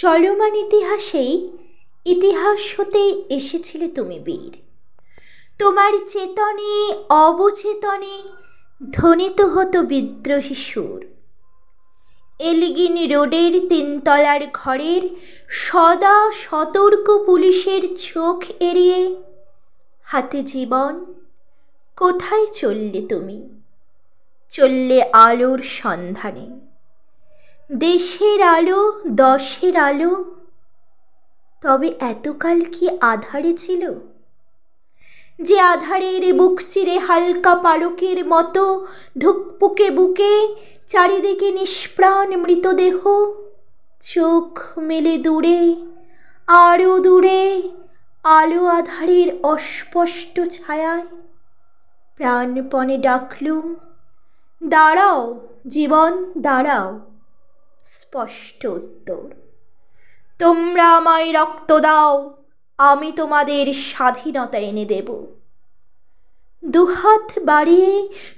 চলমান ইতিহাসেই ইতিহাস হতেই এসেছিলে তুমি বীর। তোমার চেতনে অবচেতনে ধ্বনিত হতো বিদ্রোহী সুর। এলগিন রোডের তিনতলার ঘরের সদা সতর্ক পুলিশের চোখ এড়িয়ে হাতে জীবন কোথায় চললে তুমি? চললে আলোর সন্ধানে, দেশের আলো দশের আলো। তবে এতকাল কি আধারে ছিল? যে আধারের বুক চিরে হালকা পালকের মতো ধুকপুকে বুকে চারিদিকে নিষ্প্রাণ মৃতদেহ, চোখ মেলে দূরে আরো দূরে আলো আধারের অস্পষ্ট ছায়ায় প্রাণপণে ডাকলুম, দাঁড়াও জীবন দাঁড়াও। স্পষ্ট উত্তর, তোমরা আমায় রক্ত দাও, আমি তোমাদের স্বাধীনতা এনে দেব। দুহাত বাড়িয়ে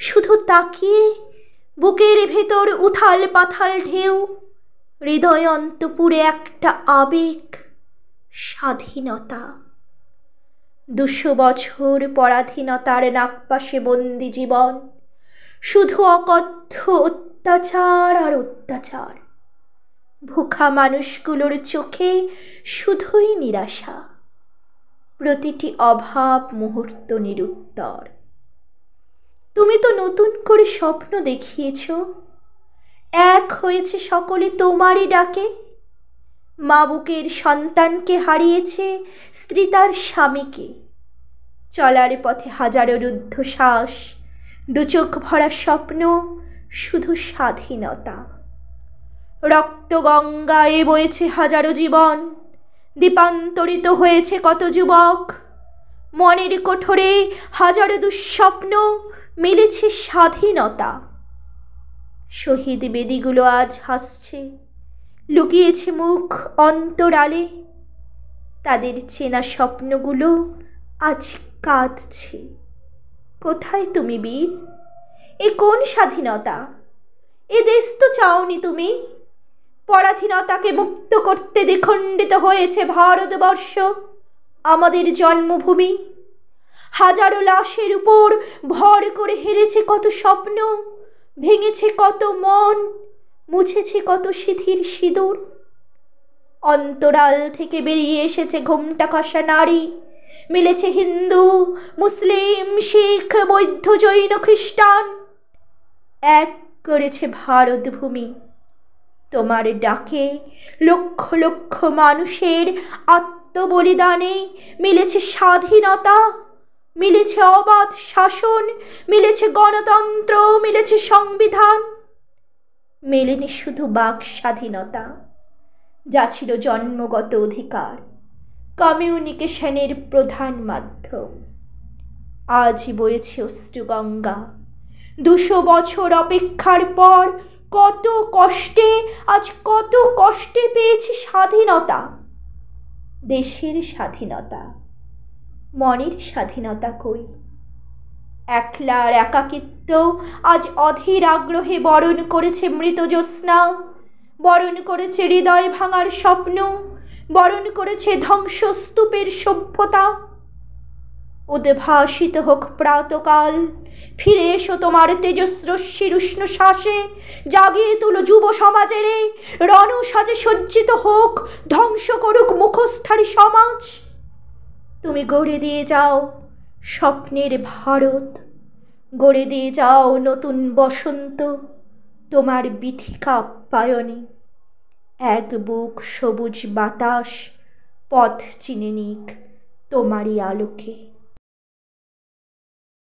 শুধু তাকিয়ে বুকের ভেতর উথাল পাথাল ঢেউ, হৃদয় অন্তপুরে একটা আবেগ, স্বাধীনতা। 200 বছর পরাধীনতার নাগপাশে বন্দি জীবন, শুধু অকথ্য অত্যাচার আর অত্যাচার। ভুখা মানুষগুলোর চোখে শুধুই নিরাশা, প্রতিটি অভাব মুহূর্ত নিরুত্তর। তুমি তো নতুন করে স্বপ্ন দেখিয়েছ, এক হয়েছে সকলে তোমারই ডাকে। মা বুকের সন্তানকে হারিয়েছে, স্ত্রী তার স্বামীকে। চলার পথে হাজারো রুদ্ধশ্বাস, দুচোখ ভরা স্বপ্ন, শুধু স্বাধীনতা। রক্ত গঙ্গায় বয়েছে হাজারো জীবন, দীপান্তরিত হয়েছে কত যুবক। মনের কোঠরে হাজারো দুঃস্বপ্ন, মিলেছে স্বাধীনতা। শহীদ বেদিগুলো আজ হাসছে, লুকিয়েছে মুখ অন্তরালে। তাদের চেনা স্বপ্নগুলো আজ কাঁদছে। কোথায় তুমি বীর? এ কোন স্বাধীনতা? এ দেশ তো চাওনি তুমি। পরাধীনতাকে মুক্ত করতে দ্বিখণ্ডিত হয়েছে ভারতবর্ষ, আমাদের জন্মভূমি। হাজারো লাশের উপর ভর করে হেরেছে কত স্বপ্ন, ভেঙেছে কত মন, মুছেছে কত সিঁথির সিঁদুর। অন্তরাল থেকে বেরিয়ে এসেছে ঘোমটা কষা নারী, মিলেছে হিন্দু মুসলিম শিখ বৌদ্ধ জৈন খ্রিস্টান। এক করেছে ভারত ভূমি। তোমার ডাকে লক্ষ লক্ষ মানুষের আত্মবলিদানে মিলেছে স্বাধীনতা, মিলেছে অবাধ শাসন, মিলেছে গণতন্ত্র, মিলেছে সংবিধান। মেলেনি শুধু বাক স্বাধীনতা, যা ছিল জন্মগত অধিকার, কমিউনিকেশনের প্রধান মাধ্যম। আজ বয়েছে অশ্রুগঙ্গা। 200 বছর অপেক্ষার পর কত কষ্টে, আজ কত কষ্টে পেয়েছি স্বাধীনতা। দেশের স্বাধীনতা, মনের স্বাধীনতা কই? একলার একাকিত্ব আজ অধীর আগ্রহে বরণ করেছে মৃত জ্যোৎস্না, বরণ করেছে হৃদয় ভাঙার স্বপ্ন, বরণ করেছে ধ্বংসস্তূপের সভ্যতা। উদ্ভাসিত হোক প্রাতকাল, ফিরে এসো তোমার তেজস্রশ্মির উষ্ণ শ্বাসে। জাগিয়ে তুলো যুব সমাজের রণ সাজে সজ্জিত হোক, ধ্বংস করুক মুখোশধারী সমাজ। তুমি গড়ে দিয়ে যাও স্বপ্নের ভারত, গড়ে দিয়ে যাও নতুন বসন্ত তোমার বিথিকা আপ্যায়নে। এক বুক সবুজ বাতাস পথ চিনে নিক তোমারই আলোকে।